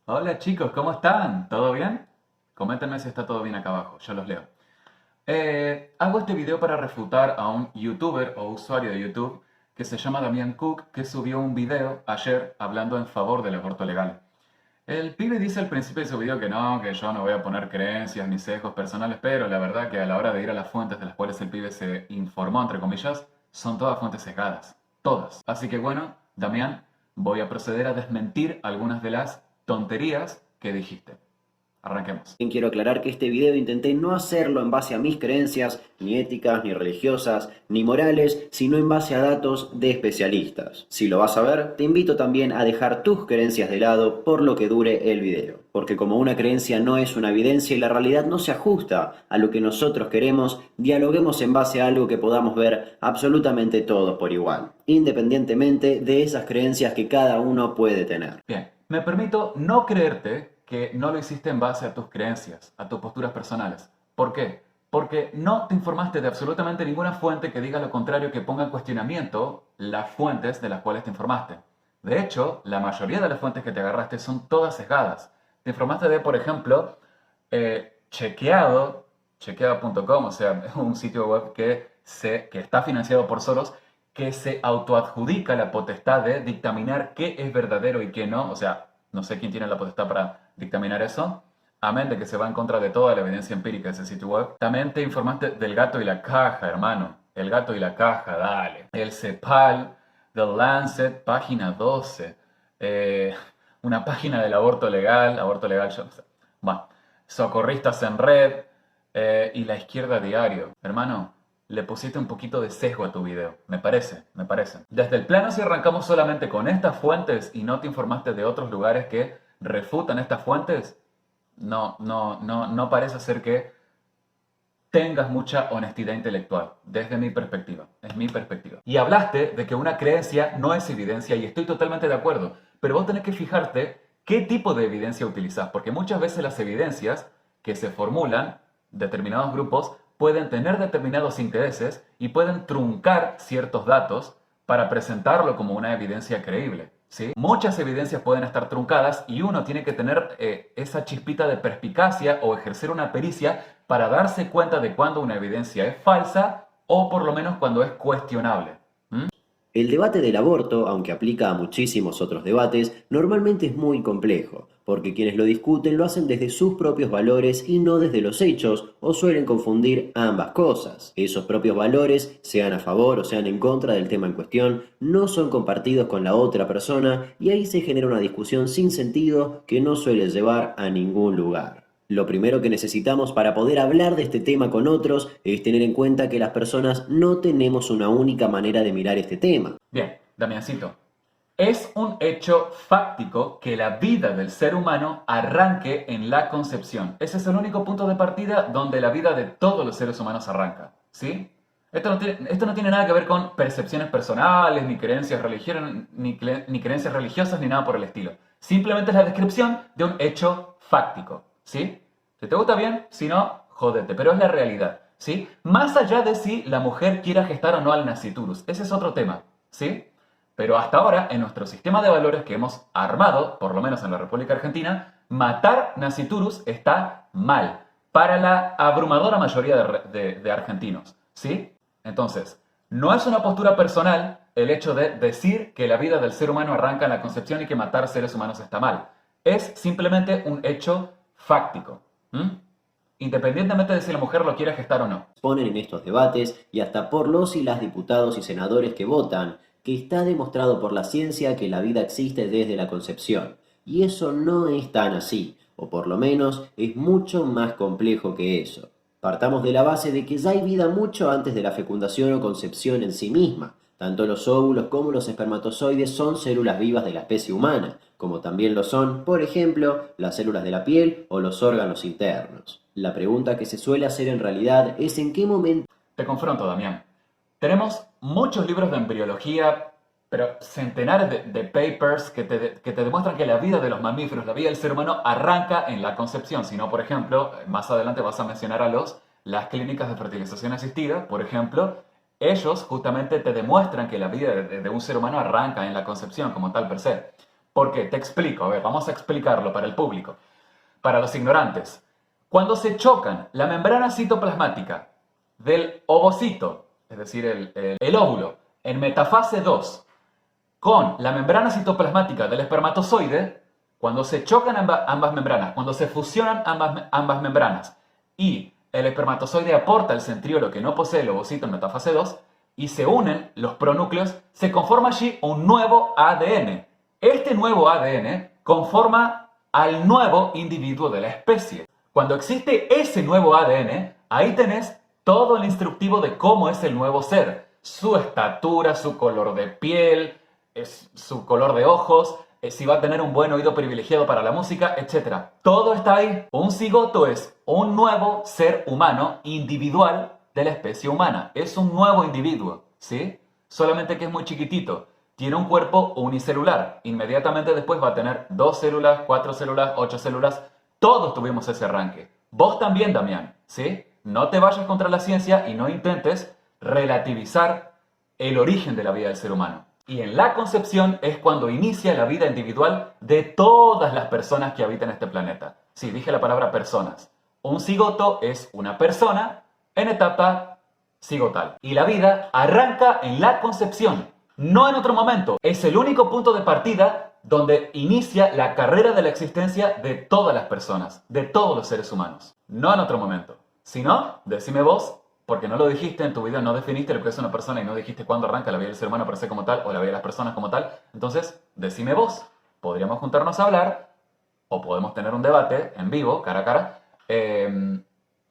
Hola chicos, ¿cómo están? ¿Todo bien? Coméntenme si está todo bien acá abajo, yo los leo. Hago este video para refutar a un youtuber o usuario de YouTube que se llama Damián Cook, que subió un video ayer hablando en favor del aborto legal. El pibe dice al principio de su video que yo no voy a poner creencias ni sesgos personales, pero la verdad que a la hora de ir a las fuentes de las cuales el pibe se informó, entre comillas, son todas fuentes sesgadas. Todas. Así que bueno, Damián, voy a proceder a desmentir algunas de las tonterías que dijiste. Arranquemos. También quiero aclarar que este video intenté no hacerlo en base a mis creencias, ni éticas, ni religiosas, ni morales, sino en base a datos de especialistas. Si lo vas a ver, te invito también a dejar tus creencias de lado por lo que dure el video. Porque como una creencia no es una evidencia y la realidad no se ajusta a lo que nosotros queremos, dialoguemos en base a algo que podamos ver absolutamente todos por igual, independientemente de esas creencias que cada uno puede tener. Bien, me permito no creerte que no lo hiciste en base a tus creencias, a tus posturas personales. ¿Por qué? Porque no te informaste de absolutamente ninguna fuente que diga lo contrario, que ponga en cuestionamiento las fuentes de las cuales te informaste. De hecho, la mayoría de las fuentes que te agarraste son todas sesgadas. Te informaste de, por ejemplo, chequeado.com, o sea, un sitio web que está financiado por Soros, que se autoadjudica la potestad de dictaminar qué es verdadero y qué no. O sea, no sé quién tiene la potestad para dictaminar eso. Amén de que se va en contra de toda la evidencia empírica de ese sitio web. También te informaste del gato y la caja, hermano. El gato y la caja, dale. El CEPAL, The Lancet, página 12. Eh, una página del aborto legal, yo no sé. Bueno, socorristas en red y la izquierda diario. Hermano, le pusiste un poquito de sesgo a tu video, me parece, me parece. Desde el plano, si arrancamos solamente con estas fuentes y no te informaste de otros lugares que refutan estas fuentes, no parece ser que tengas mucha honestidad intelectual, desde mi perspectiva, es mi perspectiva. Y hablaste de que una creencia no es evidencia y estoy totalmente de acuerdo, pero vos tenés que fijarte qué tipo de evidencia utilizás, porque muchas veces las evidencias que se formulan, determinados grupos, pueden tener determinados intereses y pueden truncar ciertos datos para presentarlo como una evidencia creíble. ¿Sí? Muchas evidencias pueden estar truncadas y uno tiene que tener esa chispita de perspicacia o ejercer una pericia para darse cuenta de cuando una evidencia es falsa o por lo menos cuando es cuestionable. ¿Mm? El debate del aborto, aunque aplica a muchísimos otros debates, normalmente es muy complejo, porque quienes lo discuten lo hacen desde sus propios valores y no desde los hechos, o suelen confundir ambas cosas. Esos propios valores, sean a favor o sean en contra del tema en cuestión, no son compartidos con la otra persona y ahí se genera una discusión sin sentido que no suele llevar a ningún lugar. Lo primero que necesitamos para poder hablar de este tema con otros es tener en cuenta que las personas no tenemos una única manera de mirar este tema. Bien, Damiancito. Es un hecho fáctico que la vida del ser humano arranque en la concepción. Ese es el único punto de partida donde la vida de todos los seres humanos arranca. ¿Sí? Esto no tiene nada que ver con percepciones personales, ni creencias ni creencias religiosas, ni nada por el estilo. Simplemente es la descripción de un hecho fáctico. ¿Sí? Si te gusta bien, si no, jódete. Pero es la realidad. ¿Sí? Más allá de si la mujer quiera gestar o no al naciturus. Ese es otro tema. ¿Sí? Pero hasta ahora, en nuestro sistema de valores que hemos armado, por lo menos en la República Argentina, matar naciturus está mal para la abrumadora mayoría de argentinos. ¿Sí? Entonces, no es una postura personal el hecho de decir que la vida del ser humano arranca en la concepción y que matar seres humanos está mal. Es simplemente un hecho fáctico. ¿Mm? Independientemente de si la mujer lo quiere gestar o no. Ponen en estos debates y hasta por los y las diputados y senadores que votan, que está demostrado por la ciencia que la vida existe desde la concepción. Y eso no es tan así, o por lo menos es mucho más complejo que eso. Partamos de la base de que ya hay vida mucho antes de la fecundación o concepción en sí misma. Tanto los óvulos como los espermatozoides son células vivas de la especie humana, como también lo son, por ejemplo, las células de la piel o los órganos internos. La pregunta que se suele hacer en realidad es en qué momento. Te confronto, Damián. Tenemos muchos libros de embriología, pero centenares de papers que te demuestran que la vida de los mamíferos, la vida del ser humano, arranca en la concepción. Si no, por ejemplo, más adelante vas a mencionar las clínicas de fertilización asistida, por ejemplo, ellos justamente te demuestran que la vida de un ser humano arranca en la concepción como tal per se. ¿Por qué? Te explico. A ver, vamos a explicarlo para el público. Para los ignorantes. Cuando se chocan la membrana citoplasmática del ovocito, es decir, el óvulo, en metafase 2, con la membrana citoplasmática del espermatozoide, cuando se chocan ambas membranas, cuando se fusionan ambas membranas y el espermatozoide aporta el centriolo que no posee el ovocito en metafase 2 y se unen los pronúcleos, se conforma allí un nuevo ADN. Este nuevo ADN conforma al nuevo individuo de la especie. Cuando existe ese nuevo ADN, ahí tenés todo el instructivo de cómo es el nuevo ser. Su estatura, su color de piel, su color de ojos, si va a tener un buen oído privilegiado para la música, etc. Todo está ahí. Un cigoto es un nuevo ser humano individual de la especie humana. Es un nuevo individuo, ¿sí? Solamente que es muy chiquitito. Tiene un cuerpo unicelular. Inmediatamente después va a tener 2 células, 4 células, 8 células. Todos tuvimos ese arranque. Vos también, Damián, ¿sí? No te vayas contra la ciencia y no intentes relativizar el origen de la vida del ser humano. Y en la concepción es cuando inicia la vida individual de todas las personas que habitan este planeta. Sí, dije la palabra personas. Un cigoto es una persona en etapa cigotal. Y la vida arranca en la concepción, no en otro momento. Es el único punto de partida donde inicia la carrera de la existencia de todas las personas, de todos los seres humanos. No en otro momento. Si no, decime vos, porque no lo dijiste en tu video, no definiste lo que es una persona y no dijiste cuándo arranca la vida del ser humano per se como tal o la vida de las personas como tal. Entonces, decime vos. Podríamos juntarnos a hablar o podemos tener un debate en vivo, cara a cara.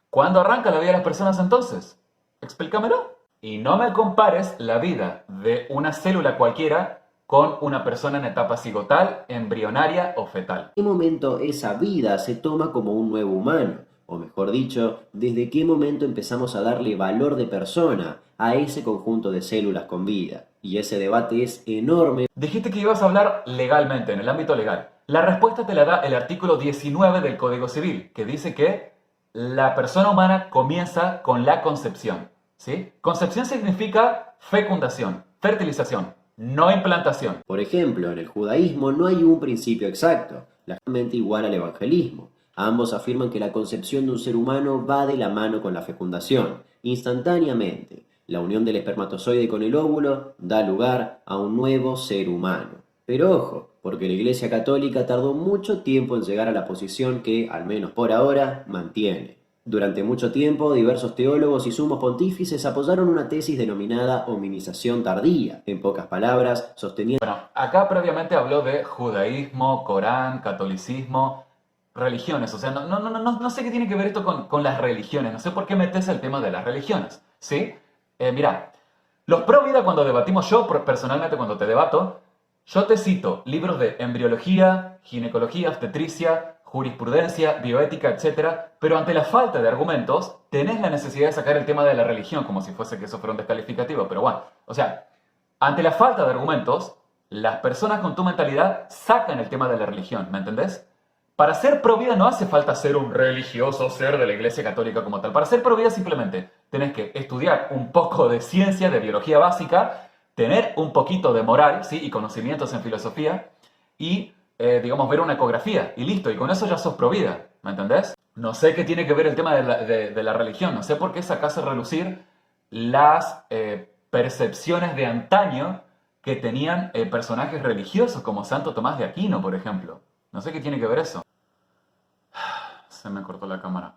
¿Cuándo arranca la vida de las personas entonces? Explícamelo. Y no me compares la vida de una célula cualquiera con una persona en etapa cigotal, embrionaria o fetal. ¿En qué momento esa vida se toma como un nuevo humano? O mejor dicho, ¿desde qué momento empezamos a darle valor de persona a ese conjunto de células con vida? Y ese debate es enorme. Dijiste que ibas a hablar legalmente, en el ámbito legal. La respuesta te la da el artículo 19 del Código Civil, que dice que la persona humana comienza con la concepción, ¿sí? Concepción significa fecundación, fertilización, no implantación. Por ejemplo, en el judaísmo no hay un principio exacto, exactamente igual al evangelismo. Ambos afirman que la concepción de un ser humano va de la mano con la fecundación, instantáneamente. La unión del espermatozoide con el óvulo da lugar a un nuevo ser humano. Pero ojo, porque la Iglesia Católica tardó mucho tiempo en llegar a la posición que, al menos por ahora, mantiene. Durante mucho tiempo, diversos teólogos y sumos pontífices apoyaron una tesis denominada hominización tardía. En pocas palabras, sostenían... Bueno, acá previamente habló de judaísmo, Corán, catolicismo, religiones. O sea, no sé qué tiene que ver esto con las religiones. No sé por qué metes el tema de las religiones, ¿sí? Mira, los pro vida cuando debatimos, yo personalmente cuando te debato, yo te cito libros de embriología, ginecología, obstetricia, jurisprudencia, bioética, etc. Pero ante la falta de argumentos, tenés la necesidad de sacar el tema de la religión, como si fuese que eso fuera un descalificativo. Pero bueno, o sea, ante la falta de argumentos, las personas con tu mentalidad sacan el tema de la religión, ¿me entendés? Para ser pro vida no hace falta ser un religioso, ser de la Iglesia Católica como tal. Para ser pro vida simplemente tenés que estudiar un poco de ciencia, de biología básica, tener un poquito de moral, ¿sí? Y conocimientos en filosofía y, digamos, ver una ecografía y listo. Y con eso ya sos pro vida, ¿me entendés? No sé qué tiene que ver el tema de la religión. No sé por qué sacás a relucir las percepciones de antaño que tenían personajes religiosos como Santo Tomás de Aquino, por ejemplo. No sé qué tiene que ver eso. Se me cortó la cámara.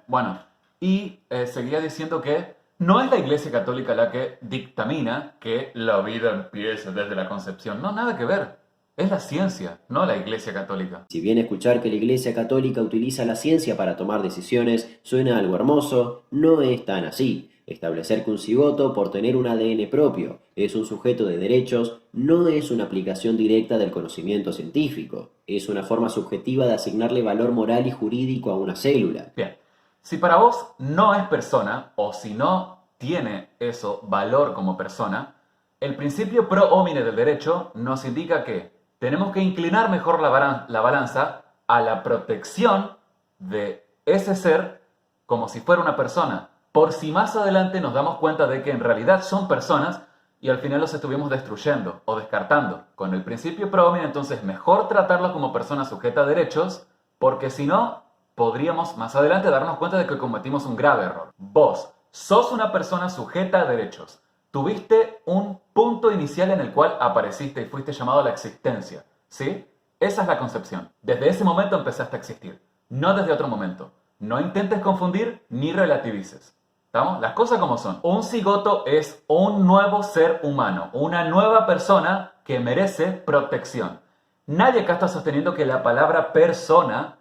Bueno, y seguía diciendo que no es la Iglesia Católica la que dictamina que la vida empiece desde la concepción. No, nada que ver. Es la ciencia, no la Iglesia Católica. Si bien escuchar que la Iglesia Católica utiliza la ciencia para tomar decisiones suena algo hermoso, no es tan así. Establecer que un cigoto, por tener un ADN propio, es un sujeto de derechos, no es una aplicación directa del conocimiento científico. Es una forma subjetiva de asignarle valor moral y jurídico a una célula. Bien, si para vos no es persona, o si no tiene eso valor como persona, el principio pro homine del derecho nos indica que tenemos que inclinar mejor la balanza a la protección de ese ser como si fuera una persona. Por si más adelante nos damos cuenta de que en realidad son personas y al final los estuvimos destruyendo o descartando. Con el principio pro homine, entonces mejor tratarlo como persona sujeta a derechos, porque si no, podríamos más adelante darnos cuenta de que cometimos un grave error. Vos sos una persona sujeta a derechos. Tuviste un punto inicial en el cual apareciste y fuiste llamado a la existencia, ¿sí? Esa es la concepción. Desde ese momento empezaste a existir, no desde otro momento. No intentes confundir ni relativices. ¿Estamos? Las cosas como son. Un cigoto es un nuevo ser humano, una nueva persona que merece protección. Nadie acá está sosteniendo que la palabra persona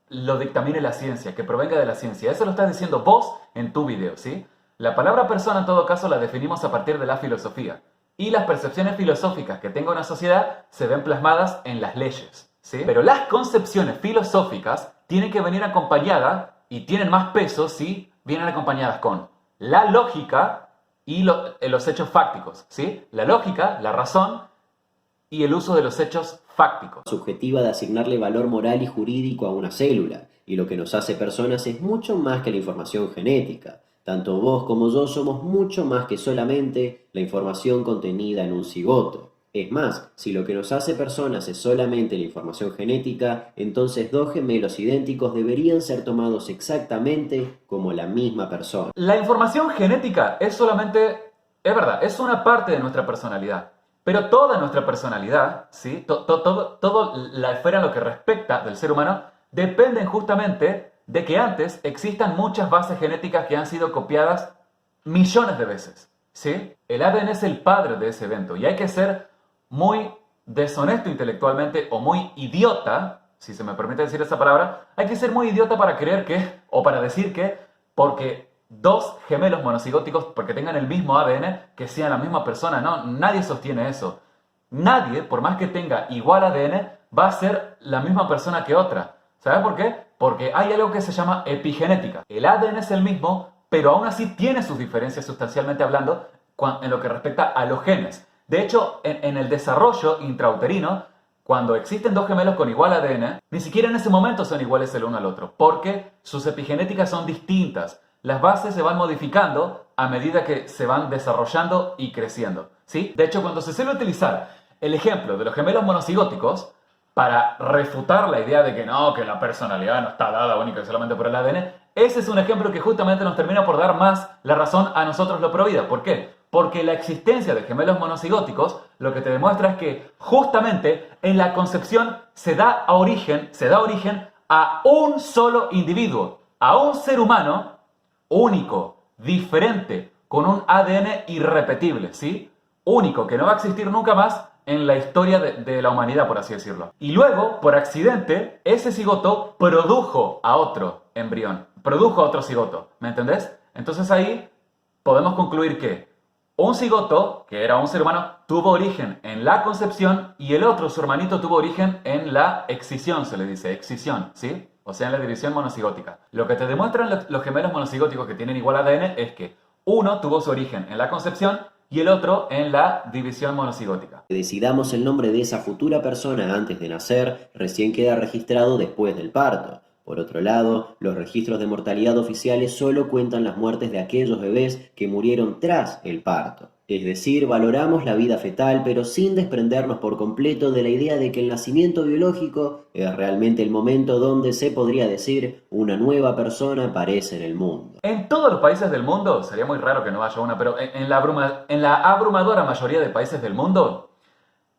lo dictamine la ciencia, que provenga de la ciencia. Eso lo estás diciendo vos en tu video, ¿sí? La palabra persona en todo caso la definimos a partir de la filosofía. Y las percepciones filosóficas que tenga una sociedad se ven plasmadas en las leyes, ¿sí? Pero las concepciones filosóficas tienen que venir acompañadas y tienen más peso si vienen acompañadas con la lógica y los hechos fácticos, ¿sí? La lógica, la razón y el uso de los hechos fácticos. Subjetiva de asignarle valor moral y jurídico a una célula, y lo que nos hace personas es mucho más que la información genética. Tanto vos como yo somos mucho más que solamente la información contenida en un cigoto. Es más, si lo que nos hace personas es solamente la información genética, entonces dos gemelos idénticos deberían ser tomados exactamente como la misma persona. La información genética es solamente, es verdad, es una parte de nuestra personalidad. Pero toda nuestra personalidad, ¿sí? Toda la esfera en lo que respecta del ser humano, dependen justamente de que antes existan muchas bases genéticas que han sido copiadas millones de veces, ¿sí? El ADN es el padre de ese evento y hay que ser muy deshonesto intelectualmente o muy idiota, si se me permite decir esa palabra, hay que ser muy idiota para creer que, o para decir que, porque dos gemelos monocigóticos, porque tengan el mismo ADN, que sean la misma persona. No, nadie sostiene eso. Nadie, por más que tenga igual ADN, va a ser la misma persona que otra. ¿Sabes por qué? Porque hay algo que se llama epigenética. El ADN es el mismo, pero aún así tiene sus diferencias sustancialmente hablando en lo que respecta a los genes. De hecho, en el desarrollo intrauterino, cuando existen dos gemelos con igual ADN, ni siquiera en ese momento son iguales el uno al otro, porque sus epigenéticas son distintas. Las bases se van modificando a medida que se van desarrollando y creciendo, ¿sí? De hecho, cuando se suele utilizar el ejemplo de los gemelos monocigóticos para refutar la idea de que no, que la personalidad no está dada única y solamente por el ADN, ese es un ejemplo que justamente nos termina por dar más la razón a nosotros lo pro vida. ¿Por qué? Porque la existencia de gemelos monocigóticos lo que te demuestra es que justamente en la concepción se da origen a un solo individuo, a un ser humano único, diferente, con un ADN irrepetible, ¿sí? Único, que no va a existir nunca más en la historia de la humanidad, por así decirlo. Y luego, por accidente, ese cigoto produjo a otro embrión, produjo a otro cigoto, ¿me entendés? Entonces ahí podemos concluir que un cigoto, que era un ser humano, tuvo origen en la concepción y el otro, su hermanito, tuvo origen en la excisión, se le dice, excisión, ¿sí? O sea, en la división monocigótica. Lo que te demuestran los gemelos monocigóticos que tienen igual ADN es que uno tuvo su origen en la concepción y el otro en la división monocigótica. Que decidamos el nombre de esa futura persona antes de nacer recién queda registrado después del parto. Por otro lado, los registros de mortalidad oficiales solo cuentan las muertes de aquellos bebés que murieron tras el parto. Es decir, valoramos la vida fetal, pero sin desprendernos por completo de la idea de que el nacimiento biológico es realmente el momento donde se podría decir una nueva persona aparece en el mundo. En todos los países del mundo, sería muy raro que no haya una, pero en la abrumadora mayoría de países del mundo,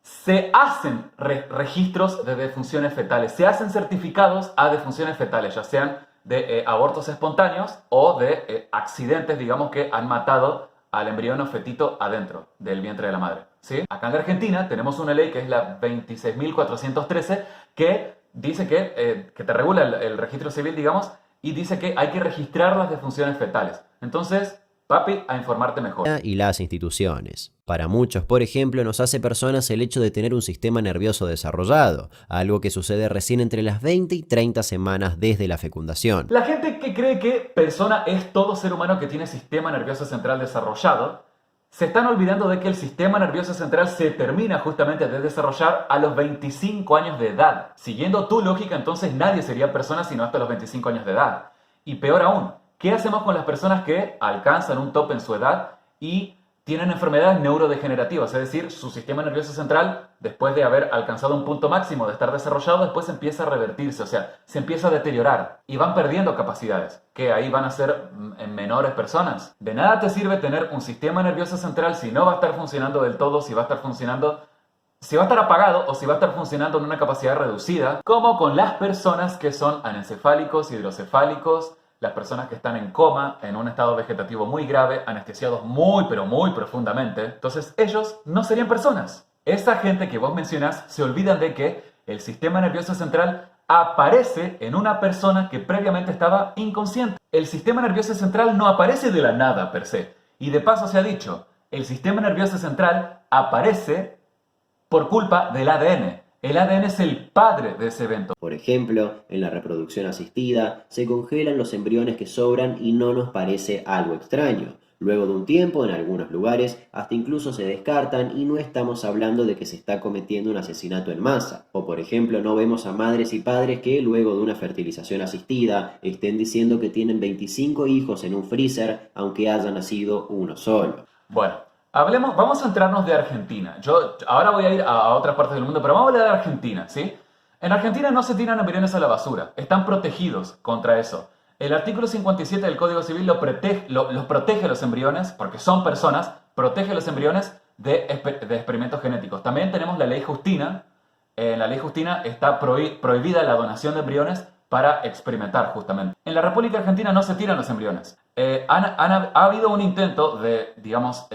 se hacen registros de defunciones fetales, se hacen certificados a defunciones fetales, ya sean de abortos espontáneos o de accidentes, digamos, que han matado al embrión o fetito adentro del vientre de la madre, ¿sí? Acá en Argentina tenemos una ley que es la 26.413 que dice que te regula el registro civil, digamos, y dice que hay que registrar las defunciones fetales. Entonces, papi, a informarte mejor. Y las instituciones. Para muchos, por ejemplo, nos hace personas el hecho de tener un sistema nervioso desarrollado, algo que sucede recién entre las 20 y 30 semanas desde la fecundación. La gente que cree que persona es todo ser humano que tiene sistema nervioso central desarrollado, se están olvidando de que el sistema nervioso central se termina justamente de desarrollar a los 25 años de edad. Siguiendo tu lógica, entonces nadie sería persona sino hasta los 25 años de edad. Y peor aún, ¿qué hacemos con las personas que alcanzan un tope en su edad y tienen enfermedades neurodegenerativas, es decir, su sistema nervioso central, después de haber alcanzado un punto máximo de estar desarrollado, después empieza a revertirse, o sea, se empieza a deteriorar y van perdiendo capacidades, que ahí van a ser en menores personas. De nada te sirve tener un sistema nervioso central si no va a estar funcionando del todo, si va a estar apagado o si va a estar funcionando en una capacidad reducida, como con las personas que son anencefálicos, hidrocefálicos, las personas que están en coma, en un estado vegetativo muy grave, anestesiados muy pero muy profundamente. Entonces ellos no serían personas. Esa gente que vos mencionás se olvidan de que el sistema nervioso central aparece en una persona que previamente estaba inconsciente. El sistema nervioso central no aparece de la nada per se. Y de paso se ha dicho, el sistema nervioso central aparece por culpa del ADN. El ADN es el padre de ese evento. Por ejemplo, en la reproducción asistida, se congelan los embriones que sobran y no nos parece algo extraño. Luego de un tiempo, en algunos lugares, hasta incluso se descartan y no estamos hablando de que se está cometiendo un asesinato en masa. O por ejemplo, no vemos a madres y padres que luego de una fertilización asistida estén diciendo que tienen 25 hijos en un freezer, aunque haya nacido uno solo. Bueno, vamos a centrarnos de Argentina. Yo ahora voy a ir a otras partes del mundo, pero vamos a hablar de Argentina, ¿sí? En Argentina no se tiran embriones a la basura, están protegidos contra eso. El artículo 57 del Código Civil los protege a los embriones, porque son personas, protege a los embriones de experimentos genéticos. También tenemos la ley Justina. En la ley Justina está prohibida la donación de embriones para experimentar, justamente. En la República Argentina no se tiran los embriones. Ha habido un intento de, digamos,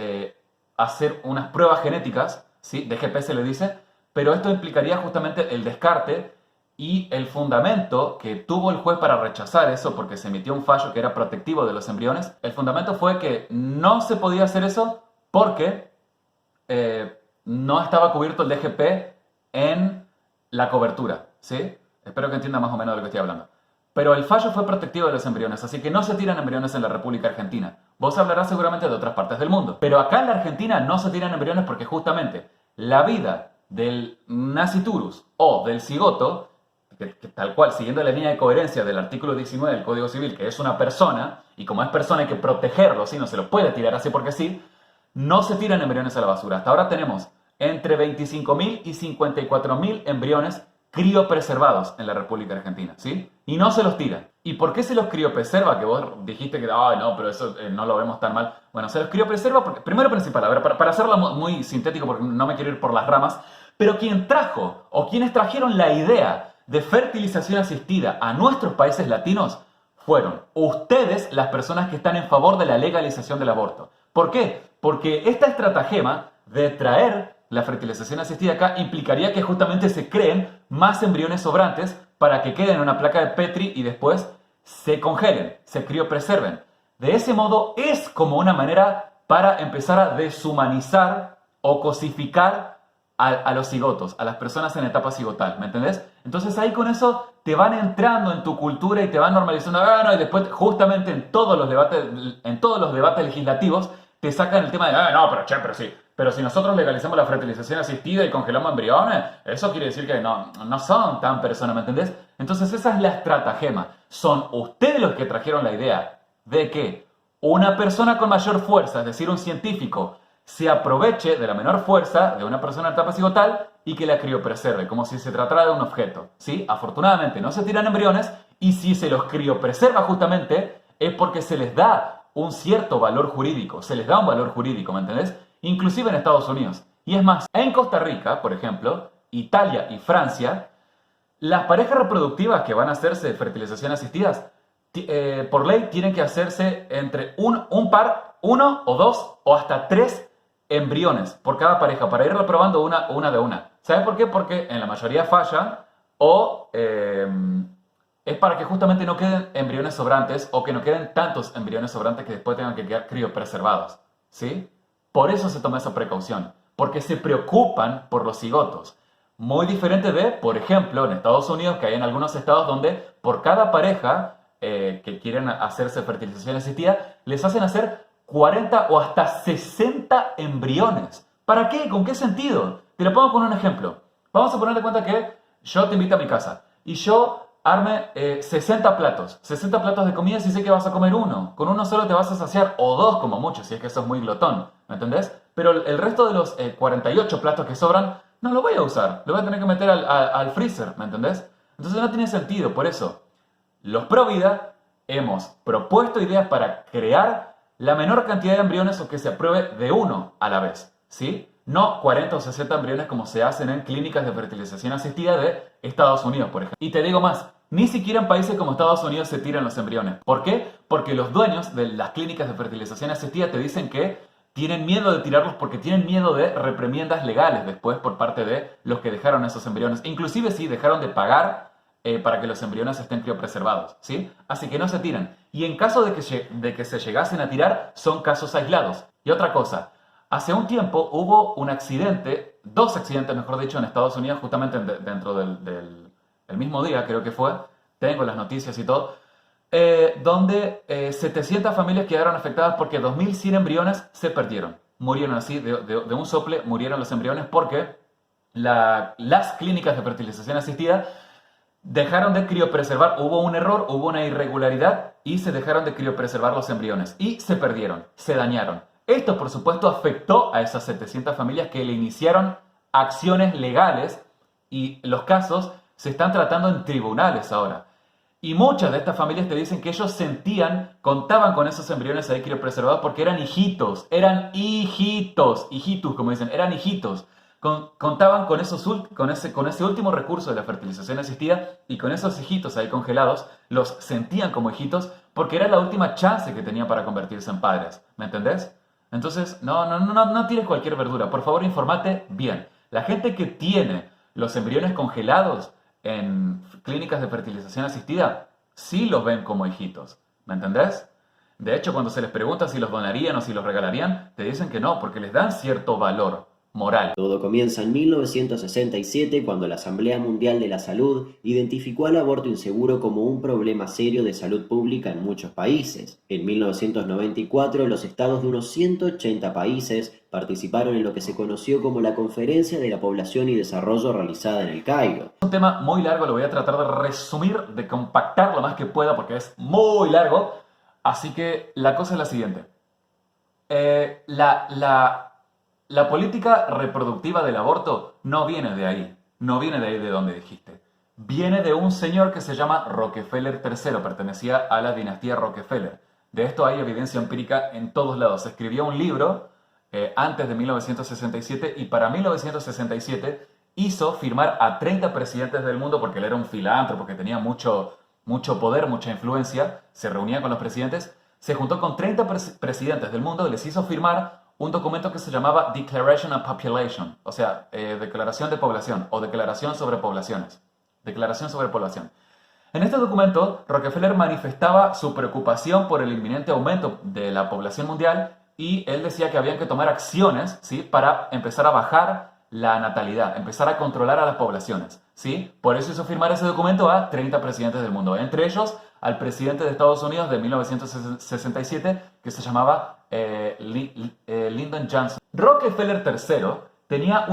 hacer unas pruebas genéticas, ¿sí? DGP se le dice, pero esto implicaría justamente el descarte y el fundamento que tuvo el juez para rechazar eso, porque se emitió un fallo que era protectivo de los embriones. El fundamento fue que no se podía hacer eso porque no estaba cubierto el DGP en la cobertura, ¿sí? Espero que entienda más o menos de lo que estoy hablando. Pero el fallo fue protectivo de los embriones, así que no se tiran embriones en la República Argentina. Vos hablarás seguramente de otras partes del mundo. Pero acá en la Argentina no se tiran embriones porque justamente la vida del nasciturus o del cigoto, que tal cual, siguiendo la línea de coherencia del artículo 19 del Código Civil, que es una persona, y como es persona hay que protegerlo, si no se lo puede tirar así porque sí, no se tiran embriones a la basura. Hasta ahora tenemos entre 25.000 y 54.000 embriones criopreservados en la República Argentina, ¿sí? Y no se los tiran. ¿Y por qué se los criopreserva? Que vos dijiste que, ay, no, pero eso no lo vemos tan mal. Bueno, se los criopreserva porque, primero principal, a ver, para hacerlo muy sintético, porque no me quiero ir por las ramas, pero quien trajo o quienes trajeron la idea de fertilización asistida a nuestros países latinos fueron ustedes, las personas que están en favor de la legalización del aborto. ¿Por qué? Porque esta estratagema de traer la fertilización asistida acá implicaría que justamente se creen más embriones sobrantes para que queden en una placa de Petri y después se congelen, se criopreserven. De ese modo es como una manera para empezar a deshumanizar o cosificar a los cigotos, a las personas en etapa cigotal, ¿me entendés? Entonces ahí con eso te van entrando en tu cultura y te van normalizando, no, y después justamente en todos los debates legislativos te sacan el tema de, no, pero sí, pero si nosotros legalizamos la fertilización asistida y congelamos embriones, eso quiere decir que no son tan personas, ¿me entendés? Entonces esa es la estratagema. Son ustedes los que trajeron la idea de que una persona con mayor fuerza, es decir, un científico, se aproveche de la menor fuerza de una persona en etapa cigotal y que la criopreserve, como si se tratara de un objeto, ¿sí? Afortunadamente no se tiran embriones y si se los criopreserva justamente es porque se les da un cierto valor jurídico, se les da un valor jurídico, ¿me entendés? Inclusive en Estados Unidos. Y es más, en Costa Rica, por ejemplo, Italia y Francia, las parejas reproductivas que van a hacerse fertilización asistidas, por ley tienen que hacerse entre un par, uno o dos o hasta tres embriones por cada pareja para irlo probando una de una. ¿Sabes por qué? Porque en la mayoría fallan o es para que justamente no queden embriones sobrantes o que no queden tantos embriones sobrantes que después tengan que quedar criopreservados, ¿sí? Por eso se toma esa precaución, porque se preocupan por los cigotos. Muy diferente de, por ejemplo, en Estados Unidos, que hay en algunos estados donde por cada pareja que quieren hacerse fertilización asistida, les hacen hacer 40 o hasta 60 embriones. ¿Para qué? ¿Con qué sentido? Te lo pongo con un ejemplo. Vamos a poner de cuenta que yo te invito a mi casa y yo arme 60 platos. 60 platos de comida si sé que vas a comer uno. Con uno solo te vas a saciar, o dos como mucho, si es que sos muy glotón. ¿Me entendés? Pero el resto de los 48 platos que sobran, no lo voy a usar. Lo voy a tener que meter al freezer. ¿Me entendés? Entonces no tiene sentido. Por eso, los pro vida hemos propuesto ideas para crear la menor cantidad de embriones o que se apruebe de uno a la vez. ¿Sí? No 40 o 60 embriones como se hacen en clínicas de fertilización asistida de Estados Unidos, por ejemplo. Y te digo más, ni siquiera en países como Estados Unidos se tiran los embriones. ¿Por qué? Porque los dueños de las clínicas de fertilización asistida te dicen que tienen miedo de tirarlos porque tienen miedo de reprimiendas legales después por parte de los que dejaron esos embriones. Inclusive si dejaron de pagar para que los embriones estén criopreservados, ¿sí? Así que no se tiran. Y en caso de que se llegasen a tirar, son casos aislados. Y otra cosa, hace un tiempo hubo un accidente, dos accidentes mejor dicho, en Estados Unidos, justamente dentro del mismo día, creo que fue, tengo las noticias y todo, donde 700 familias quedaron afectadas porque 2.100 embriones se perdieron. Murieron así, de un sople, murieron los embriones porque las clínicas de fertilización asistida dejaron de criopreservar, hubo un error, hubo una irregularidad y se dejaron de criopreservar los embriones y se perdieron, se dañaron. Esto, por supuesto, afectó a esas 700 familias que le iniciaron acciones legales y los casos se están tratando en tribunales ahora. Y muchas de estas familias te dicen que ellos contaban con esos embriones ahí criopreservados porque eran hijitos, hijitus, como dicen, eran hijitos. Contaban con ese último recurso de la fertilización asistida y con esos hijitos ahí congelados, los sentían como hijitos porque era la última chance que tenían para convertirse en padres. ¿Me entendés? Entonces, no tires cualquier verdura. Por favor, informate bien. La gente que tiene los embriones congelados en clínicas de fertilización asistida, sí los ven como hijitos. ¿Me entendés? De hecho, cuando se les pregunta si los donarían o si los regalarían, te dicen que no, porque les dan cierto valor moral. Todo comienza en 1967 cuando la Asamblea Mundial de la Salud identificó al aborto inseguro como un problema serio de salud pública en muchos países. En 1994 los estados de unos 180 países participaron en lo que se conoció como la Conferencia de la Población y Desarrollo realizada en El Cairo. Es un tema muy largo, lo voy a tratar de resumir, de compactar lo más que pueda porque es muy largo. Así que la cosa es la siguiente. La política reproductiva del aborto no viene de ahí, no viene de ahí de donde dijiste. Viene de un señor que se llama Rockefeller III, pertenecía a la dinastía Rockefeller. De esto hay evidencia empírica en todos lados. Escribió un libro antes de 1967 y para 1967 hizo firmar a 30 presidentes del mundo porque él era un filántropo, que tenía mucho poder, mucha influencia, se reunía con los presidentes, se juntó con 30 presidentes del mundo y les hizo firmar un documento que se llamaba Declaration of Population, o sea, Declaración de Población o Declaración sobre Poblaciones. Declaración sobre Población. En este documento, Rockefeller manifestaba su preocupación por el inminente aumento de la población mundial y él decía que habían que tomar acciones, ¿sí?, para empezar a bajar la natalidad, empezar a controlar a las poblaciones, ¿sí? Por eso hizo firmar ese documento a 30 presidentes del mundo, entre ellos al presidente de Estados Unidos de 1967, que se llamaba Lyndon Johnson. Rockefeller III tenía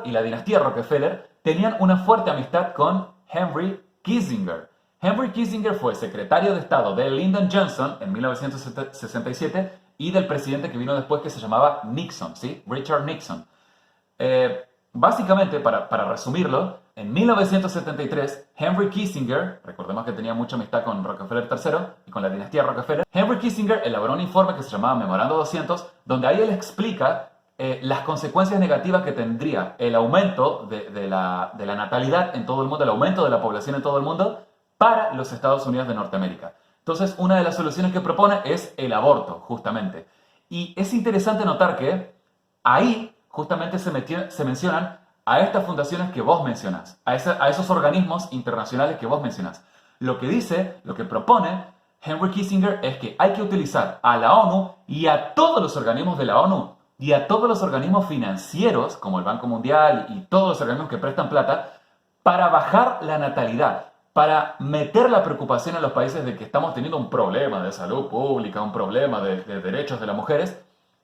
y la dinastía Rockefeller tenían una fuerte amistad con Henry Kissinger. Henry Kissinger fue secretario de Estado de Lyndon Johnson en 1967 y del presidente que vino después que se llamaba Nixon, ¿sí? Richard Nixon. Básicamente, para resumirlo, en 1973, Henry Kissinger, recordemos que tenía mucha amistad con Rockefeller III y con la dinastía Rockefeller, Henry Kissinger elaboró un informe que se llamaba Memorando 200, donde ahí él explica las consecuencias negativas que tendría el aumento de la natalidad en todo el mundo, el aumento de la población en todo el mundo para los Estados Unidos de Norteamérica. Entonces, una de las soluciones que propone es el aborto, justamente. Y es interesante notar que ahí justamente se mencionan a estas fundaciones que vos mencionás, a esos organismos internacionales que vos mencionás. Lo que propone Henry Kissinger es que hay que utilizar a la ONU y a todos los organismos de la ONU y a todos los organismos financieros, como el Banco Mundial y todos los organismos que prestan plata, para bajar la natalidad, para meter la preocupación en los países de que estamos teniendo un problema de salud pública, un problema de derechos de las mujeres.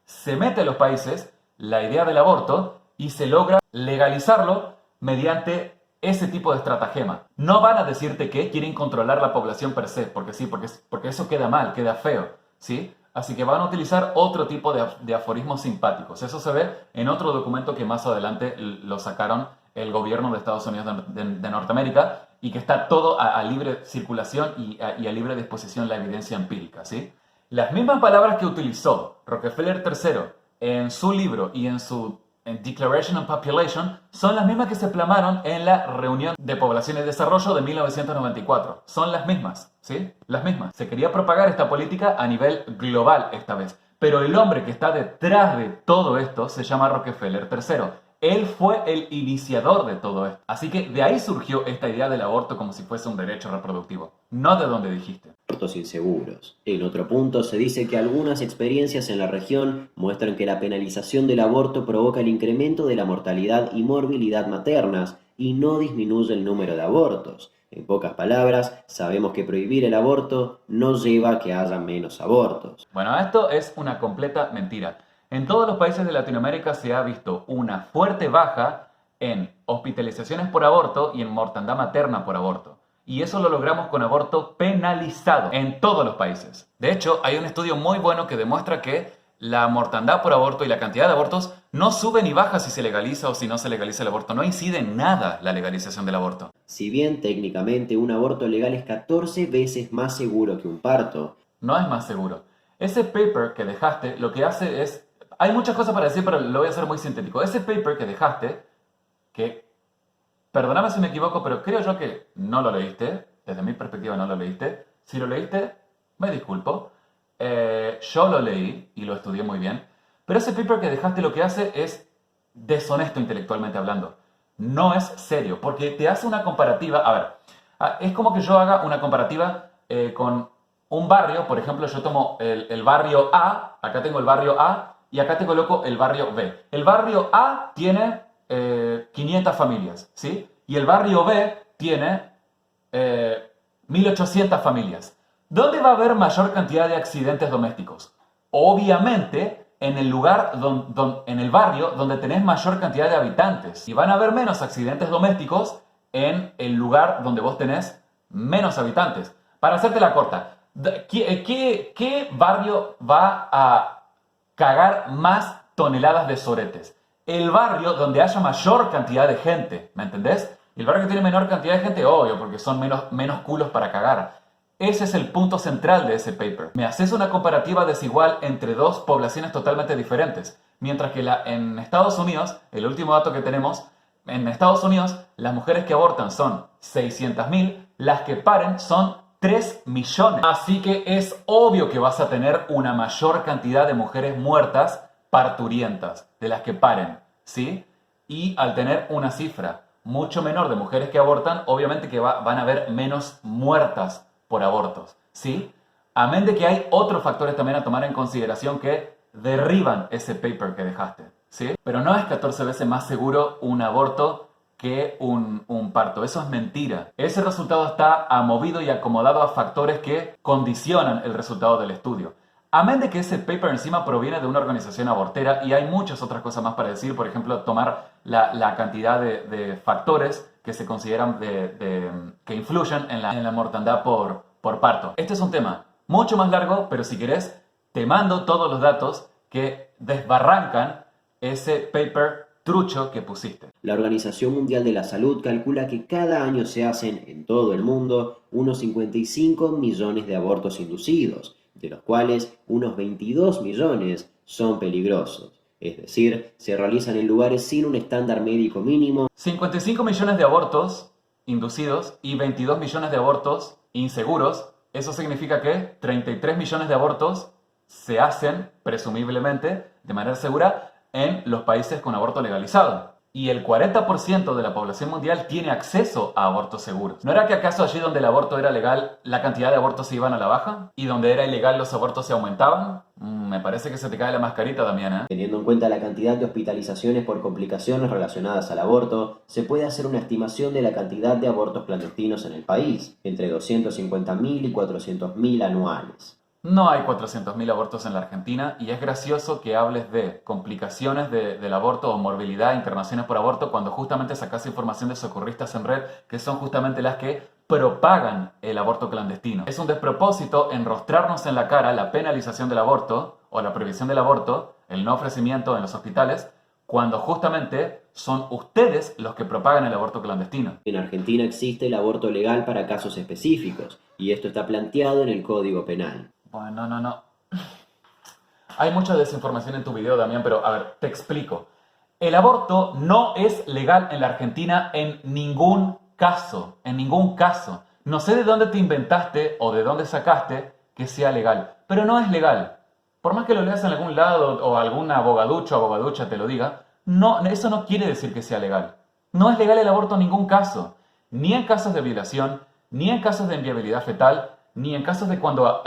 Se mete en los países la idea del aborto y se logra legalizarlo mediante ese tipo de estratagema. No van a decirte que quieren controlar la población per se, porque sí, porque eso queda mal, queda feo, ¿sí? Así que van a utilizar otro tipo de aforismos simpáticos. Eso se ve en otro documento que más adelante lo sacaron el gobierno de Estados Unidos de Norteamérica y que está todo a libre circulación y a libre disposición la evidencia empírica, ¿sí? Las mismas palabras que utilizó Rockefeller III en su libro y en su Declaration on Population son las mismas que se plasmaron en la Reunión de Población y Desarrollo de 1994. Son las mismas, ¿sí? Las mismas. Se quería propagar esta política a nivel global esta vez. Pero el hombre que está detrás de todo esto se llama Rockefeller III. Él fue el iniciador de todo esto. Así que de ahí surgió esta idea del aborto como si fuese un derecho reproductivo. No de donde dijiste. Abortos inseguros. En otro punto se dice que algunas experiencias en la región muestran que la penalización del aborto provoca el incremento de la mortalidad y morbilidad maternas y no disminuye el número de abortos. En pocas palabras, sabemos que prohibir el aborto no lleva a que haya menos abortos. Bueno, esto es una completa mentira. En todos los países de Latinoamérica se ha visto una fuerte baja en hospitalizaciones por aborto y en mortandad materna por aborto. Y eso lo logramos con aborto penalizado en todos los países. De hecho, hay un estudio muy bueno que demuestra que la mortandad por aborto y la cantidad de abortos no sube ni baja si se legaliza o si no se legaliza el aborto. No incide en nada la legalización del aborto. Si bien técnicamente un aborto legal es 14 veces más seguro que un parto, no es más seguro. Ese paper que dejaste lo que hace es... Hay muchas cosas para decir, pero lo voy a hacer muy sintético. Ese paper que dejaste, que... Perdóname si me equivoco, pero creo yo que no lo leíste. Desde mi perspectiva no lo leíste. Si lo leíste, me disculpo. Yo lo leí y lo estudié muy bien. Pero ese paper que dejaste lo que hace es deshonesto intelectualmente hablando. No es serio, porque te hace una comparativa... A ver, es como que yo haga una comparativa con un barrio. Por ejemplo, yo tomo el barrio A, acá tengo el barrio A, y acá te coloco el barrio B. El barrio A tiene 500 familias, ¿sí? Y el barrio B tiene 1800 familias. ¿Dónde va a haber mayor cantidad de accidentes domésticos? Obviamente en el lugar, en el barrio donde tenés mayor cantidad de habitantes. Y van a haber menos accidentes domésticos en el lugar donde vos tenés menos habitantes. Para hacerte la corta, ¿qué barrio va a cagar más toneladas de soretes? El barrio donde haya mayor cantidad de gente, ¿me entendés? Y el barrio que tiene menor cantidad de gente, obvio, porque son menos culos para cagar. Ese es el punto central de ese paper. Me haces una comparativa desigual entre dos poblaciones totalmente diferentes. Mientras que en Estados Unidos, el último dato que tenemos, en Estados Unidos las mujeres que abortan son 600.000, las que paren son 3 millones. Así que es obvio que vas a tener una mayor cantidad de mujeres muertas parturientas, de las que paren, ¿sí? Y al tener una cifra mucho menor de mujeres que abortan, obviamente que van a haber menos muertas por abortos, ¿sí? Amén de que hay otros factores también a tomar en consideración que derriban ese paper que dejaste, ¿sí? Pero no es 14 veces más seguro un aborto que un parto. Eso es mentira. Ese resultado está amovido y acomodado a factores que condicionan el resultado del estudio. Amén de que ese paper encima proviene de una organización abortera y hay muchas otras cosas más para decir. Por ejemplo, tomar la cantidad de factores que se consideran que influyen en la mortandad por parto. Este es un tema mucho más largo, pero si querés, te mando todos los datos que desbarrancan ese paper trucho que pusiste. La Organización Mundial de la Salud calcula que cada año se hacen en todo el mundo unos 55 millones de abortos inducidos, de los cuales unos 22 millones son peligrosos. Es decir, se realizan en lugares sin un estándar médico mínimo. 55 millones de abortos inducidos y 22 millones de abortos inseguros. Eso significa que 33 millones de abortos se hacen, presumiblemente, de manera segura, en los países con aborto legalizado. Y el 40% de la población mundial tiene acceso a abortos seguros. ¿No era que acaso allí donde el aborto era legal, la cantidad de abortos se iban a la baja? ¿Y donde era ilegal los abortos se aumentaban? Me parece que se te cae la mascarita, Damián, ¿eh? Teniendo en cuenta la cantidad de hospitalizaciones por complicaciones relacionadas al aborto, se puede hacer una estimación de la cantidad de abortos clandestinos en el país, entre 250.000 y 400.000 anuales. No hay 400.000 abortos en la Argentina y es gracioso que hables de complicaciones del aborto o morbilidad, internaciones por aborto, cuando justamente sacas información de socorristas en red, que son justamente las que propagan el aborto clandestino. Es un despropósito enrostrarnos en la cara la penalización del aborto o la prohibición del aborto, el no ofrecimiento en los hospitales, cuando justamente son ustedes los que propagan el aborto clandestino. En Argentina existe el aborto legal para casos específicos, y esto está planteado en el Código Penal. Bueno, no. Hay mucha desinformación en tu video, Damián, pero a ver, te explico. El aborto no es legal en la Argentina en ningún caso, en ningún caso. No sé de dónde te inventaste o de dónde sacaste que sea legal, pero no es legal. Por más que lo leas en algún lado o algún abogaducho o abogaducha te lo diga, no, eso no quiere decir que sea legal. No es legal el aborto en ningún caso, ni en casos de violación, ni en casos de inviabilidad fetal, ni en casos de cuando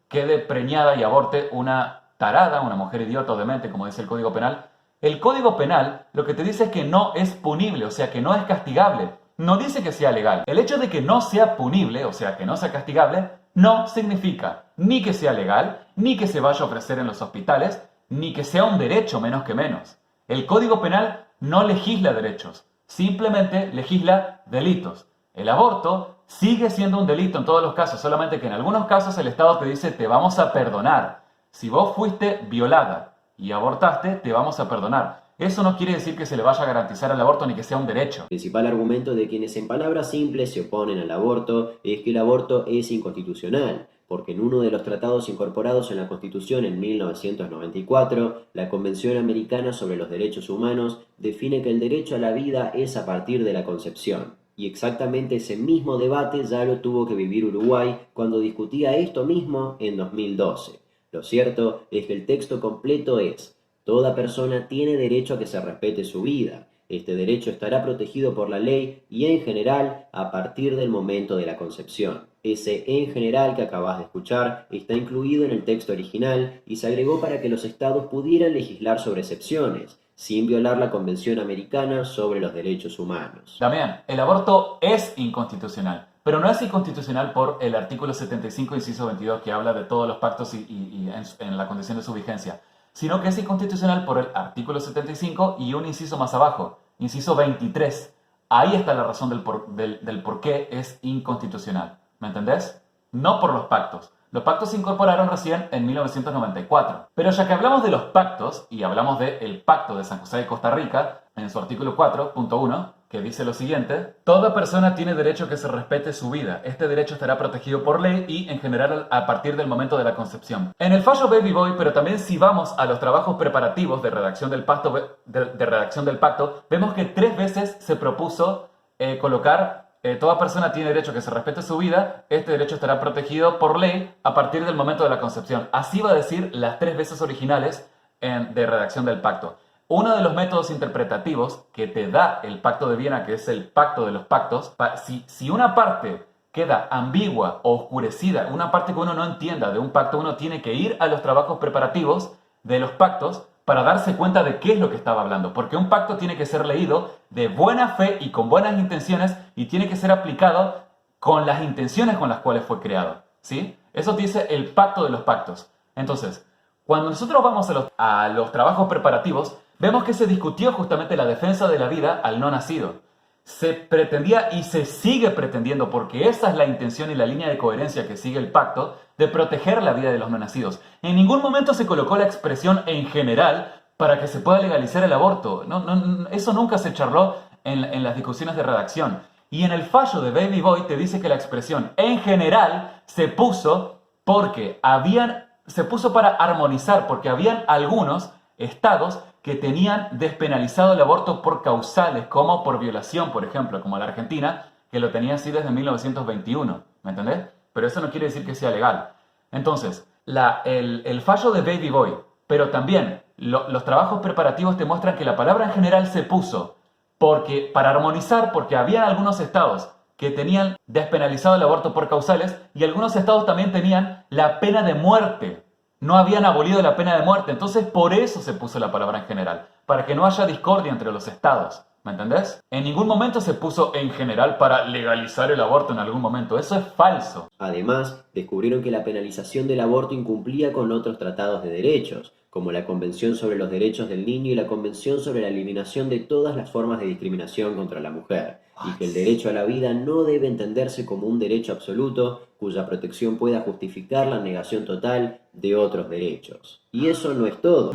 quede preñada y aborte una tarada, una mujer idiota o demente, como dice el Código Penal. El Código Penal lo que te dice es que no es punible, o sea, que no es castigable. No dice que sea legal. El hecho de que no sea punible, o sea, que no sea castigable, no significa ni que sea legal, ni que se vaya a ofrecer en los hospitales, ni que sea un derecho menos que menos. El Código Penal no legisla derechos, simplemente legisla delitos. El aborto sigue siendo un delito en todos los casos, solamente que en algunos casos el Estado te dice te vamos a perdonar. Si vos fuiste violada y abortaste, te vamos a perdonar. Eso no quiere decir que se le vaya a garantizar el aborto ni que sea un derecho. El principal argumento de quienes en palabras simples se oponen al aborto es que el aborto es inconstitucional, porque en uno de los tratados incorporados en la Constitución en 1994, la Convención Americana sobre los Derechos Humanos define que el derecho a la vida es a partir de la concepción. Y exactamente ese mismo debate ya lo tuvo que vivir Uruguay cuando discutía esto mismo en 2012. Lo cierto es que el texto completo es: toda persona tiene derecho a que se respete su vida. Este derecho estará protegido por la ley y en general a partir del momento de la concepción. Ese en general que acabas de escuchar está incluido en el texto original y se agregó para que los estados pudieran legislar sobre excepciones, sin violar la Convención Americana sobre los Derechos Humanos. Damián, el aborto es inconstitucional, pero no es inconstitucional por el artículo 75, inciso 22, que habla de todos los pactos y en la condición de su vigencia, sino que es inconstitucional por el artículo 75 y un inciso más abajo, inciso 23. Ahí está la razón del por qué es inconstitucional. ¿Me entendés? No por los pactos. Los pactos se incorporaron recién en 1994. Pero ya que hablamos de los pactos, y hablamos del Pacto de San José de Costa Rica, en su artículo 4.1, que dice lo siguiente: toda persona tiene derecho a que se respete su vida. Este derecho estará protegido por ley y, en general, a partir del momento de la concepción. En el fallo Baby Boy, pero también si vamos a los trabajos preparativos de redacción del pacto, vemos que 3 veces se propuso colocar toda persona tiene derecho a que se respete su vida, este derecho estará protegido por ley a partir del momento de la concepción. Así va a decir las 3 veces originales de redacción del pacto. Uno de los métodos interpretativos que te da el Pacto de Viena, que es el pacto de los pactos, si una parte queda ambigua o oscurecida, una parte que uno no entienda de un pacto, uno tiene que ir a los trabajos preparativos de los pactos para darse cuenta de qué es lo que estaba hablando. Porque un pacto tiene que ser leído de buena fe y con buenas intenciones y tiene que ser aplicado con las intenciones con las cuales fue creado, ¿sí? Eso dice el Pacto de los Pactos. Entonces, cuando nosotros vamos a los trabajos preparativos, vemos que se discutió justamente la defensa de la vida al no nacido. Se pretendía y se sigue pretendiendo, porque esa es la intención y la línea de coherencia que sigue el pacto, de proteger la vida de los no nacidos. En ningún momento se colocó la expresión en general para que se pueda legalizar el aborto. Eso nunca se charló en las discusiones de redacción. Y en el fallo de Baby Boy te dice que la expresión en general se puso para armonizar, porque habían algunos estados que tenían despenalizado el aborto por causales, como por violación, por ejemplo, como la Argentina, que lo tenía así desde 1921, ¿me entendés? Pero eso no quiere decir que sea legal. Entonces, el fallo de Baby Boy, pero también los trabajos preparativos te muestran que la palabra en general se puso para armonizar, porque había algunos estados que tenían despenalizado el aborto por causales y algunos estados también tenían la pena de muerte. No habían abolido la pena de muerte, entonces por eso se puso la palabra en general, para que no haya discordia entre los estados. ¿Me entendés? En ningún momento se puso en general para legalizar el aborto en algún momento. Eso es falso. Además, descubrieron que la penalización del aborto incumplía con otros tratados de derechos, como la Convención sobre los Derechos del Niño y la Convención sobre la Eliminación de todas las formas de discriminación contra la mujer, y que el derecho a la vida no debe entenderse como un derecho absoluto cuya protección pueda justificar la negación total de otros derechos. Y eso no es todo.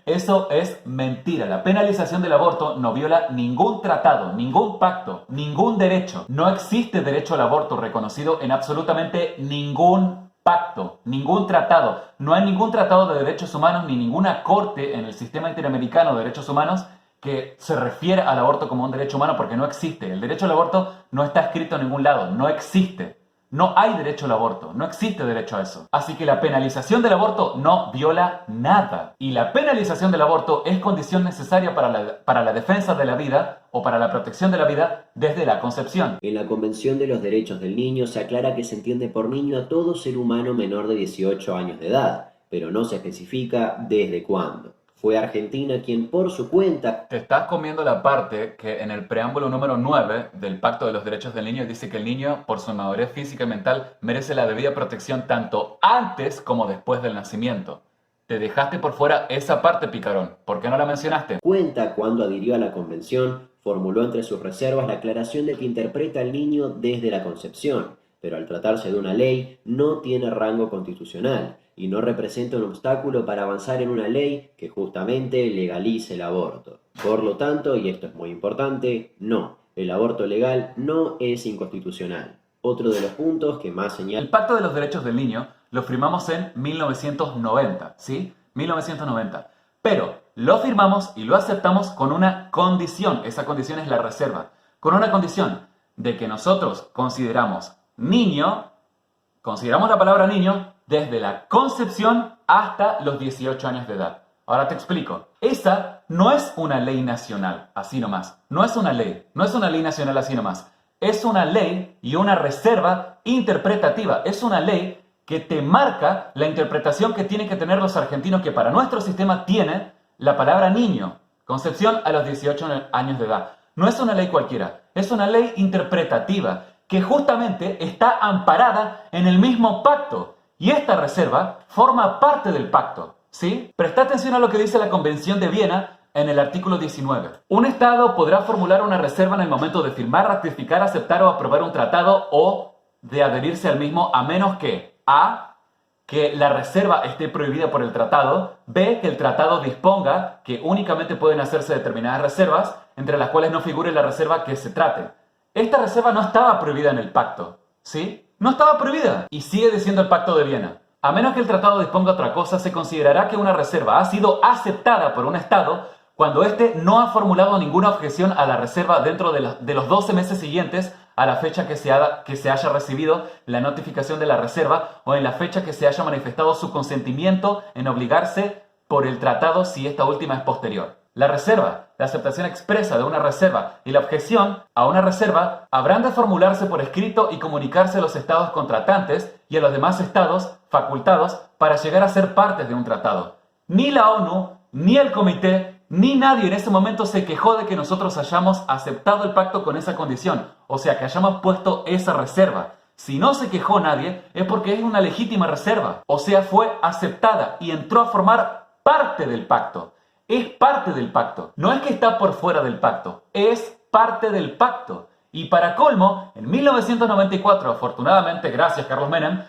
Eso es mentira. La penalización del aborto no viola ningún tratado, ningún pacto, ningún derecho. No existe derecho al aborto reconocido en absolutamente ningún pacto, ningún tratado. No hay ningún tratado de derechos humanos ni ninguna corte en el sistema interamericano de derechos humanos que se refiere al aborto como un derecho humano, porque no existe. El derecho al aborto no está escrito en ningún lado, no existe. No hay derecho al aborto, no existe derecho a eso. Así que la penalización del aborto no viola nada. Y la penalización del aborto es condición necesaria para la defensa de la vida o para la protección de la vida desde la concepción. En la Convención de los Derechos del Niño se aclara que se entiende por niño a todo ser humano menor de 18 años de edad, pero no se especifica desde cuándo. Fue Argentina quien por su cuenta... Te estás comiendo la parte que en el preámbulo número 9 del Pacto de los Derechos del Niño dice que el niño, por su madurez física y mental, merece la debida protección tanto antes como después del nacimiento. Te dejaste por fuera esa parte, picarón. ¿Por qué no la mencionaste? Cuenta cuando adhirió a la Convención, formuló entre sus reservas la aclaración de que interpreta al niño desde la concepción, pero al tratarse de una ley no tiene rango constitucional y no representa un obstáculo para avanzar en una ley que justamente legalice el aborto. Por lo tanto, y esto es muy importante, no, el aborto legal no es inconstitucional. Otro de los puntos que más señala... El Pacto de los Derechos del Niño lo firmamos en 1990, ¿sí? 1990. Pero lo firmamos y lo aceptamos con una condición. Esa condición es la reserva. Con una condición de que nosotros consideramos la palabra niño desde la concepción hasta los 18 años de edad. Ahora te explico. Esa no es una ley nacional, así nomás. No es una ley nacional así nomás. Es una ley y una reserva interpretativa. Es una ley que te marca la interpretación que tienen que tener los argentinos, que para nuestro sistema tiene la palabra niño. Concepción a los 18 años de edad. No es una ley cualquiera. Es una ley interpretativa que justamente está amparada en el mismo pacto. Y esta reserva forma parte del pacto, ¿sí? Presta atención a lo que dice la Convención de Viena en el artículo 19. Un Estado podrá formular una reserva en el momento de firmar, ratificar, aceptar o aprobar un tratado o de adherirse al mismo, a menos que a. Que la reserva esté prohibida por el tratado, b. Que el tratado disponga que únicamente pueden hacerse determinadas reservas, entre las cuales no figure la reserva que se trate. Esta reserva no estaba prohibida en el pacto, ¿sí? No estaba prohibida. Y sigue diciendo el Pacto de Viena. A menos que el tratado disponga otra cosa, se considerará que una reserva ha sido aceptada por un Estado cuando éste no ha formulado ninguna objeción a la reserva dentro de los 12 meses siguientes a la fecha que se haya recibido la notificación de la reserva o en la fecha que se haya manifestado su consentimiento en obligarse por el tratado si esta última es posterior. La reserva, la aceptación expresa de una reserva y la objeción a una reserva habrán de formularse por escrito y comunicarse a los estados contratantes y a los demás estados facultados para llegar a ser partes de un tratado. Ni la ONU, ni el comité, ni nadie en ese momento se quejó de que nosotros hayamos aceptado el pacto con esa condición, o sea, que hayamos puesto esa reserva. Si no se quejó nadie, es porque es una legítima reserva, o sea, fue aceptada y entró a formar parte del pacto. Es parte del pacto. No es que está por fuera del pacto, es parte del pacto. Y para colmo, en 1994, afortunadamente, gracias Carlos Menem,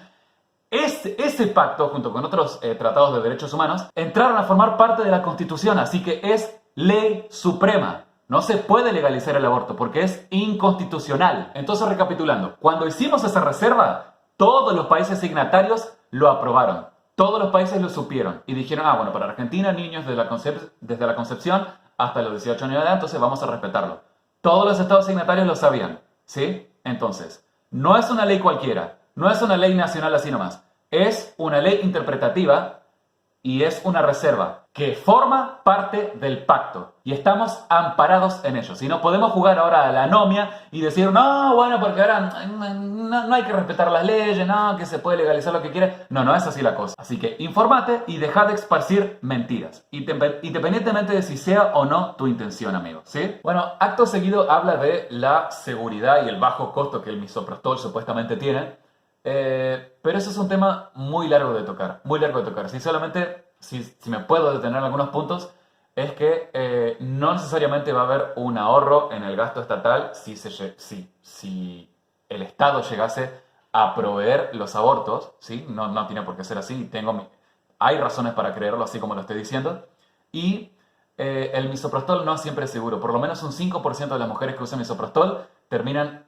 ese pacto, junto con otros tratados de derechos humanos, entraron a formar parte de la Constitución, así que es ley suprema. No se puede legalizar el aborto porque es inconstitucional. Entonces, recapitulando, cuando hicimos esa reserva, todos los países signatarios lo aprobaron. Todos los países lo supieron y dijeron, bueno, para Argentina, niños desde la concepción hasta los 18 años de edad, entonces vamos a respetarlo. Todos los estados signatarios lo sabían, ¿sí? Entonces, no es una ley cualquiera, no es una ley nacional así nomás, es una ley interpretativa y es una reserva que forma parte del pacto y estamos amparados en ello. Si no podemos jugar ahora a la anomia y decir, no, bueno, porque ahora no hay que respetar las leyes, no, que se puede legalizar lo que quiera. No, no es así la cosa. Así que infórmate y deja de esparcir mentiras, independientemente de si sea o no tu intención, amigo, ¿sí? Bueno, acto seguido habla de la seguridad y el bajo costo que el misoprostol supuestamente tiene. Pero eso es un tema muy largo de tocar, muy largo de tocar. Si solamente, si me puedo detener en algunos puntos, es que no necesariamente va a haber un ahorro en el gasto estatal si el Estado llegase a proveer los abortos, ¿sí? No tiene por qué ser así, hay razones para creerlo, así como lo estoy diciendo. Y el misoprostol no siempre es seguro. Por lo menos un 5% de las mujeres que usan misoprostol terminan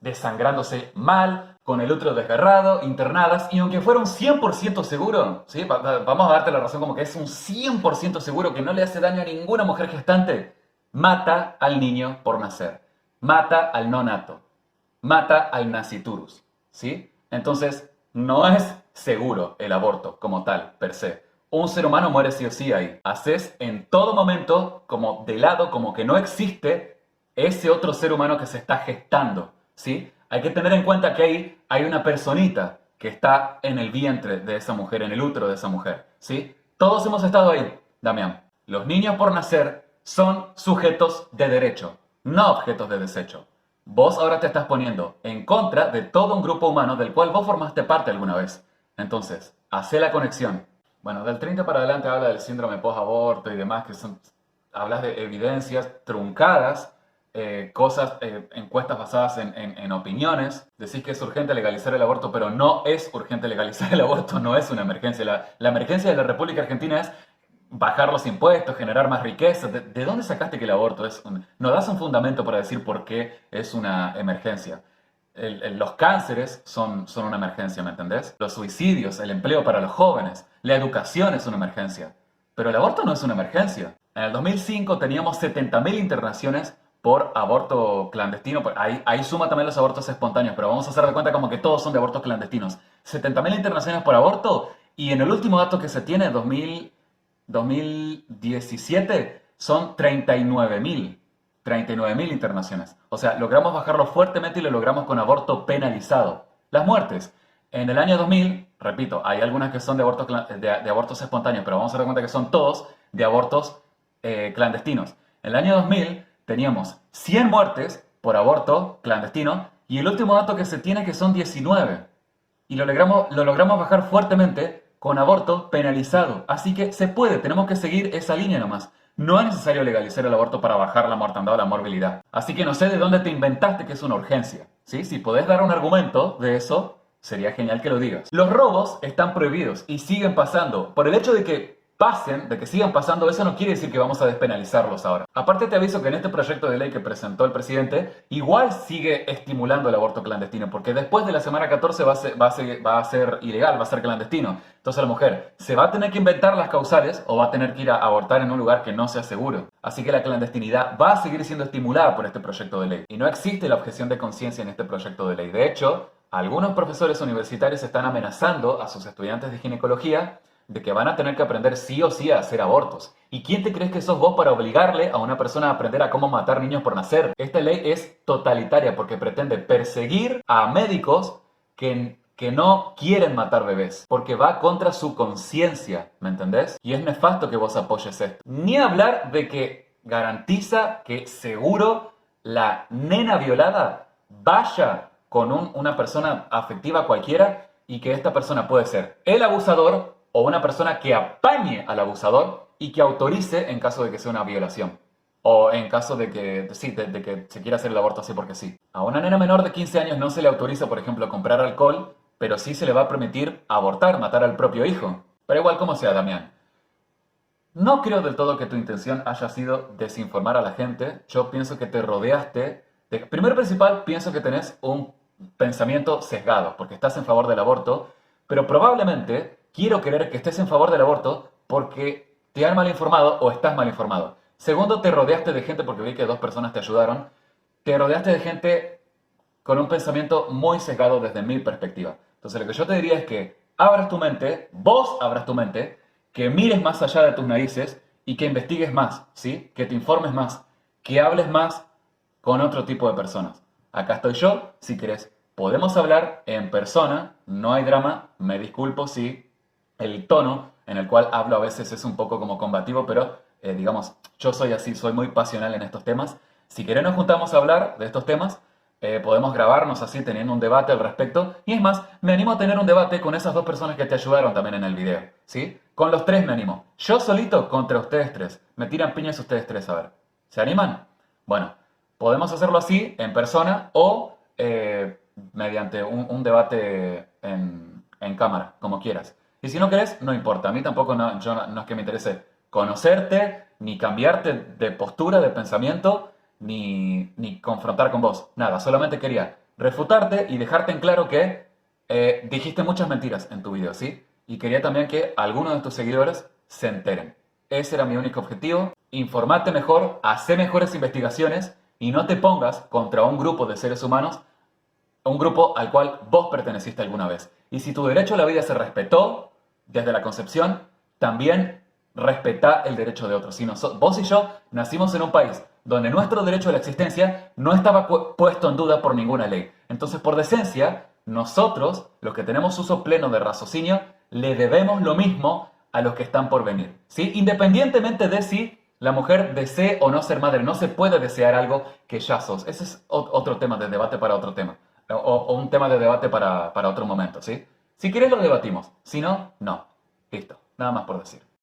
desangrándose mal, con el útero desgarrado, internadas, y aunque fuera un 100% seguro, ¿sí? Vamos a darte la razón como que es un 100% seguro que no le hace daño a ninguna mujer gestante, mata al niño por nacer, mata al nonato, mata al nasciturus, ¿sí? Entonces, no es seguro el aborto como tal, per se. Un ser humano muere sí o sí ahí. Haces en todo momento como de lado, como que no existe ese otro ser humano que se está gestando, ¿sí? Hay que tener en cuenta que ahí hay una personita que está en el vientre de esa mujer, en el útero de esa mujer, ¿sí? Todos hemos estado ahí, Damián. Los niños por nacer son sujetos de derecho, no objetos de desecho. Vos ahora te estás poniendo en contra de todo un grupo humano del cual vos formaste parte alguna vez. Entonces, hacé la conexión. Bueno, del 30 para adelante habla del síndrome post-aborto y demás, hablas de evidencias truncadas, encuestas basadas en opiniones. Decís que es urgente legalizar el aborto, pero no es urgente legalizar el aborto, no es una emergencia. La emergencia de la República Argentina es bajar los impuestos, generar más riqueza. ¿De dónde sacaste que el aborto no das un fundamento para decir por qué es una emergencia? Los cánceres son una emergencia, ¿me entendés? Los suicidios, el empleo para los jóvenes, la educación es una emergencia. Pero el aborto no es una emergencia. En el 2005 teníamos 70.000 internaciones por aborto clandestino. Ahí suma también los abortos espontáneos, pero vamos a hacer de cuenta como que todos son de abortos clandestinos. 70.000 internaciones por aborto y en el último dato que se tiene, 2017, son 39.000. 39.000 internaciones. O sea, logramos bajarlo fuertemente y lo logramos con aborto penalizado. Las muertes. En el año 2000, repito, hay algunas que son de abortos espontáneos, pero vamos a dar cuenta que son todos de abortos clandestinos. En el año 2000 teníamos 100 muertes por aborto clandestino y el último dato que se tiene que son 19. Y lo logramos bajar fuertemente con aborto penalizado. Así que se puede, tenemos que seguir esa línea nomás. No es necesario legalizar el aborto para bajar la mortandad o la morbilidad. Así que no sé de dónde te inventaste que es una urgencia, ¿sí? Si podés dar un argumento de eso, sería genial que lo digas. Los robos están prohibidos y siguen pasando. Por el hecho de que sigan pasando, eso no quiere decir que vamos a despenalizarlos ahora. Aparte te aviso que en este proyecto de ley que presentó el presidente, igual sigue estimulando el aborto clandestino, porque después de la semana 14 va a ser ilegal, va a ser clandestino. Entonces la mujer se va a tener que inventar las causales o va a tener que ir a abortar en un lugar que no sea seguro. Así que la clandestinidad va a seguir siendo estimulada por este proyecto de ley. Y no existe la objeción de conciencia en este proyecto de ley. De hecho, algunos profesores universitarios están amenazando a sus estudiantes de ginecología de que van a tener que aprender sí o sí a hacer abortos. ¿Y quién te crees que sos vos para obligarle a una persona a aprender a cómo matar niños por nacer? Esta ley es totalitaria porque pretende perseguir a médicos que no quieren matar bebés, porque va contra su conciencia, ¿me entendés? Y es nefasto que vos apoyes esto. Ni hablar de que garantiza que seguro la nena violada vaya con una persona afectiva cualquiera y que esta persona puede ser el abusador o una persona que apañe al abusador y que autorice en caso de que sea una violación. O en caso de que, sí, de que se quiera hacer el aborto así porque sí. A una nena menor de 15 años no se le autoriza, por ejemplo, comprar alcohol, pero sí se le va a permitir abortar, matar al propio hijo. Pero igual como sea, Damián. No creo del todo que tu intención haya sido desinformar a la gente. Yo pienso que te rodeaste. Primero y principal, pienso que tenés un pensamiento sesgado, porque estás en favor del aborto, pero probablemente quiero creer que estés en favor del aborto porque te han mal informado o estás mal informado. Segundo, te rodeaste de gente, porque vi que 2 personas te ayudaron, te rodeaste de gente con un pensamiento muy sesgado desde mi perspectiva. Entonces lo que yo te diría es que abras tu mente, vos abras tu mente que mires más allá de tus narices y que investigues más, ¿sí? Que te informes más, que hables más con otro tipo de personas. Acá estoy yo, si querés, podemos hablar en persona, no hay drama, me disculpo si el tono en el cual hablo a veces es un poco como combativo, pero digamos, yo soy así, soy muy pasional en estos temas. Si querés nos juntamos a hablar de estos temas, podemos grabarnos así teniendo un debate al respecto. Y es más, me animo a tener un debate con esas dos personas que te ayudaron también en el video, ¿sí? Con los tres me animo. Yo solito contra ustedes tres. Me tiran piñas ustedes tres, a ver. ¿Se animan? Bueno, podemos hacerlo así, en persona, o mediante un debate en cámara, como quieras. Y si no querés, no importa. A mí tampoco no es que me interese conocerte, ni cambiarte de postura, de pensamiento, ni confrontar con vos. Nada, solamente quería refutarte y dejarte en claro que dijiste muchas mentiras en tu video, ¿sí? Y quería también que algunos de tus seguidores se enteren. Ese era mi único objetivo. Informate mejor, hace mejores investigaciones y no te pongas contra un grupo de seres humanos, un grupo al cual vos perteneciste alguna vez. Y si tu derecho a la vida se respetó desde la concepción, también respetá el derecho de otros. Si vos y yo nacimos en un país donde nuestro derecho a la existencia no estaba puesto en duda por ninguna ley. Entonces, por decencia, nosotros, los que tenemos uso pleno de raciocinio, le debemos lo mismo a los que están por venir, ¿sí? Independientemente de si la mujer desee o no ser madre, no se puede desear algo que ya sos. Ese es otro tema de debate para otro tema. O un tema de debate para otro momento, ¿sí? Si quieres lo debatimos. Si no, no. Listo. Nada más por decir.